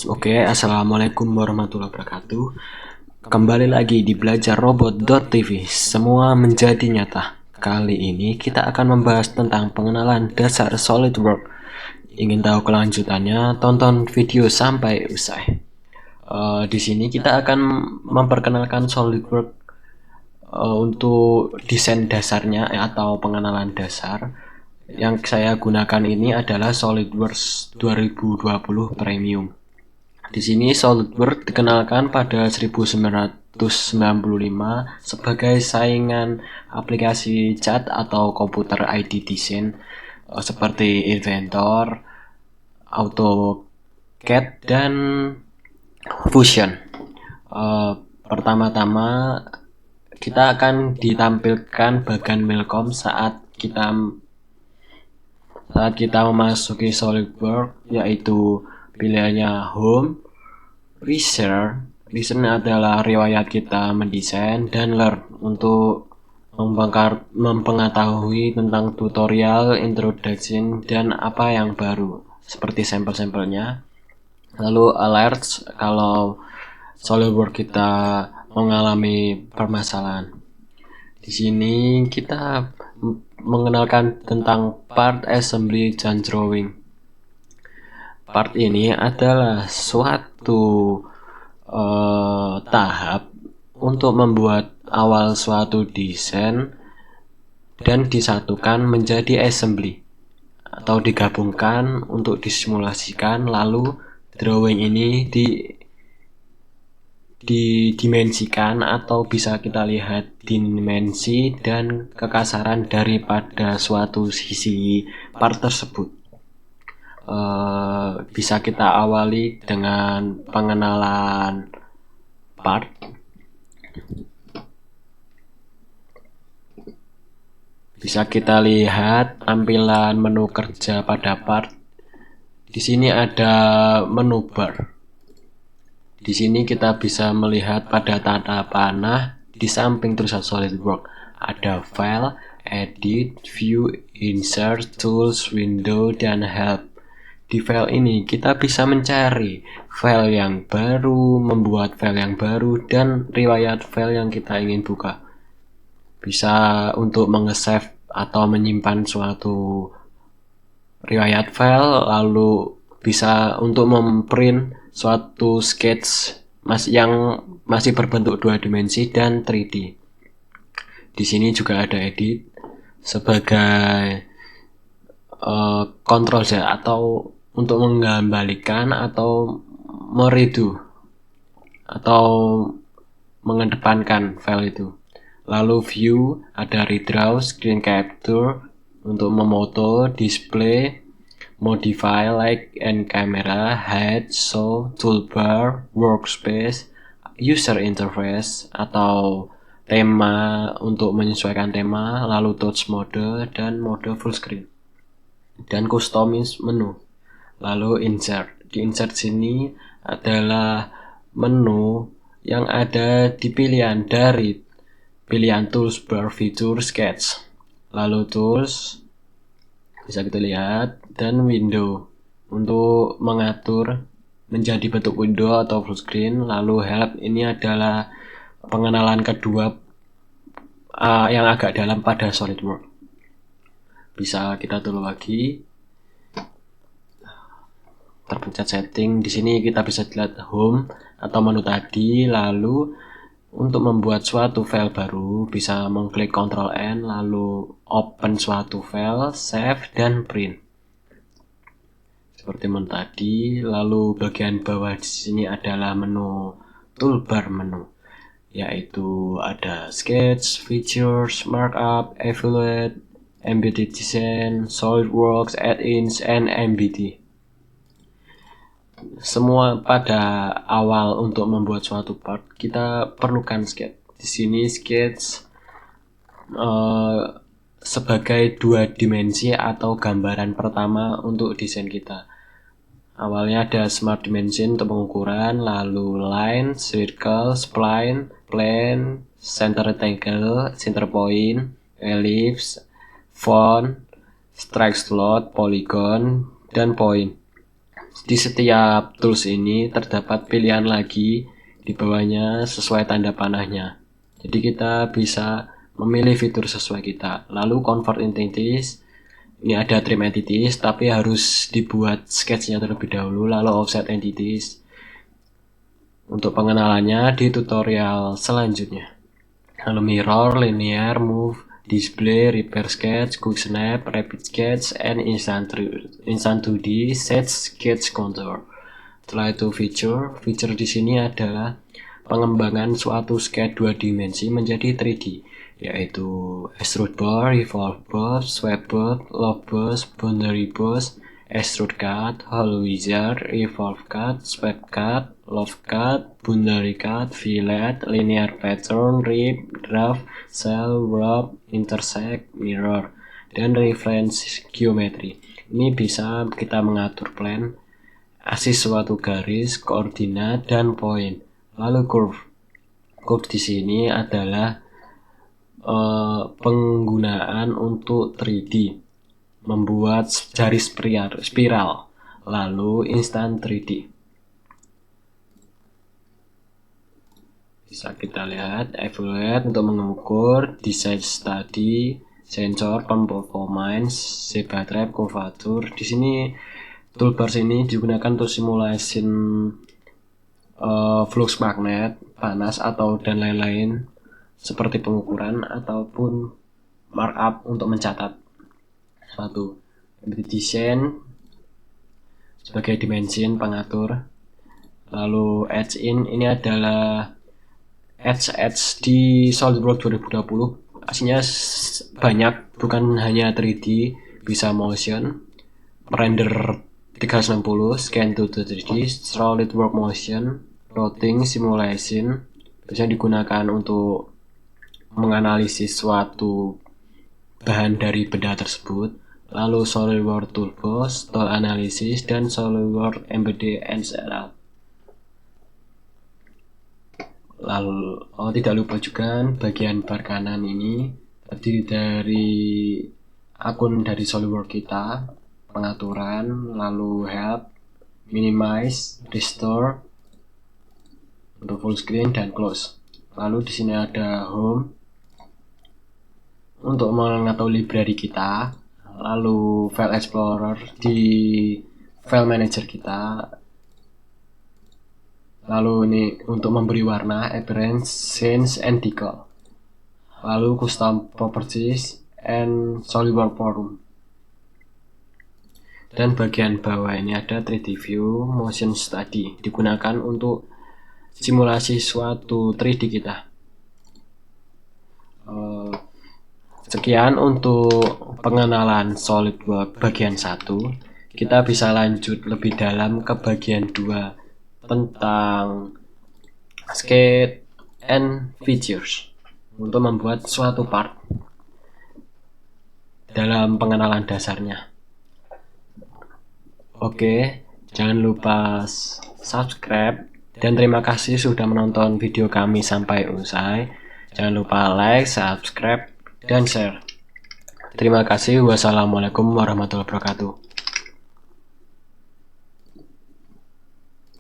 Oke, assalamualaikum warahmatullahi wabarakatuh. Kembali lagi di belajar robot.tv. Semua menjadi nyata. Kali ini kita akan membahas tentang pengenalan dasar SolidWorks. Ingin tahu kelanjutannya? Tonton video sampai usai. Di sini kita akan memperkenalkan SolidWorks untuk desain dasarnya atau pengenalan dasar. Yang saya gunakan ini adalah SolidWorks 2020 Premium. Di sini SolidWorks dikenalkan pada 1995 sebagai saingan aplikasi CAD atau Computer ID Design seperti Inventor, AutoCAD, dan Fusion. Pertama-tama kita akan ditampilkan bagan welcome saat kita memasuki SolidWorks, yaitu pilihannya Home, Research. Research adalah riwayat kita mendesain, dan Learn untuk mempengetahui tentang tutorial, introduction, dan apa yang baru seperti sampel-sampelnya. Lalu Alerts kalau SolidWorks kita mengalami permasalahan. Di sini kita mengenalkan tentang part assembly dan drawing. Part ini adalah suatu tahap untuk membuat awal suatu desain dan disatukan menjadi assembly atau digabungkan untuk disimulasikan. Lalu drawing ini didimensikan atau bisa kita lihat dimensi dan kekasaran daripada suatu sisi part tersebut. Bisa kita awali dengan pengenalan part. Bisa kita lihat tampilan menu kerja pada part. Di sini ada menu bar. Di sini kita bisa melihat pada tanda panah di samping tulisan SolidWorks ada File, Edit, View, Insert, Tools, Window, dan Help. Di file ini kita bisa mencari file yang baru, membuat file yang baru, dan riwayat file yang kita ingin buka. Bisa untuk mengesave atau menyimpan suatu riwayat file, lalu bisa untuk memprint suatu sketch yang masih berbentuk 2 dimensi dan 3D. Di sini juga ada edit sebagai control Z atau untuk mengembalikan atau meredo atau mengedepankan file itu. Lalu view ada redraw, screen capture untuk memoto, display, modify like and camera, hide, show, toolbar, workspace, user interface atau tema untuk menyesuaikan tema, lalu touch mode dan mode full screen, dan customize menu. Lalu insert. Di insert sini adalah menu yang ada di pilihan dari pilihan tools bar, feature, sketch, lalu tools bisa kita lihat, dan window untuk mengatur menjadi bentuk window atau full screen. Lalu help ini adalah pengenalan kedua yang agak dalam pada SolidWorks. Bisa kita tulis lagi, terpencet setting. Di sini kita bisa lihat home atau menu tadi. Lalu untuk membuat suatu file baru bisa mengklik Ctrl N, lalu open suatu file, save, dan print seperti menu tadi. Lalu bagian bawah di sini adalah menu toolbar menu, yaitu ada sketch, features, markup, evaluate, embedded design, SolidWorks, add-ins, and MBD. Semua pada awal untuk membuat suatu part kita perlukan sketch. Di sini sketch sebagai 2 dimensi atau gambaran pertama untuk desain kita. Awalnya ada smart dimension untuk pengukuran, lalu line, circle, spline, plane, center rectangle, center point, ellipse, font, strike slot, polygon, dan point. Di setiap tools ini terdapat pilihan lagi di bawahnya sesuai tanda panahnya. Jadi kita bisa memilih fitur sesuai kita. Lalu convert entities, ini ada trim entities tapi harus dibuat sketchnya terlebih dahulu. Lalu offset entities, untuk pengenalannya di tutorial selanjutnya. Lalu mirror, linear, move, display, repair sketch, quick snap, rapid sketch, and instant 2D set sketch contour. Setelah itu feature di sini adalah pengembangan suatu sketch 2 dimensi menjadi 3D, yaitu extrude bar, revolve bar, sweep bar, loft boss, boundary boss, extrude cut, hollow wizard, revolve cut, sweep cut, loft cut, boundary cut, fillet, linear pattern, rip, draft, cell, wrap, intersect, mirror, dan reference geometry. Ini bisa kita mengatur plan, asis suatu garis, koordinat, dan poin. Lalu curve. Curve di sini adalah penggunaan untuk 3D, membuat garis spiral, lalu instant 3D. Bisa kita lihat evaluate untuk mengukur design study, sensor, performance, zebra trap, curvature. Di sini toolbar ini digunakan untuk simulation flux magnet, panas atau dan lain-lain seperti pengukuran ataupun markup untuk mencatat suatu desain sebagai dimension pengatur. Lalu edge in, ini adalah edge di SolidWorks 2020. Aslinya banyak, bukan hanya 3D, bisa motion, render 360, scan to 3D, SolidWorks motion, routing, simulation, bisa digunakan untuk menganalisis suatu bahan dari benda tersebut. Lalu SolidWorks Toolbox, Tool Analysis, dan SolidWorks Embedded and Setup. Lalu tidak lupa juga bagian bar kanan ini terdiri dari akun dari SolidWorks kita, pengaturan, lalu help, minimize, restore untuk full screen dan close. Lalu di sini ada home untuk mengetahui library kita, lalu file explorer di file manager kita. Lalu ini untuk memberi warna, appearance, sense, and decal. Lalu custom properties and SolidWorks forum. Dan bagian bawah ini ada 3D view, motion study, digunakan untuk simulasi suatu 3D kita. Sekian untuk pengenalan SolidWorks bagian 1. Kita bisa lanjut lebih dalam ke bagian 2 tentang sketch and features untuk membuat suatu part dalam pengenalan dasarnya. Oke, jangan lupa subscribe dan terima kasih sudah menonton video kami sampai usai. Jangan lupa like, subscribe, dan share. Terima kasih. Wassalamualaikum warahmatullahi wabarakatuh.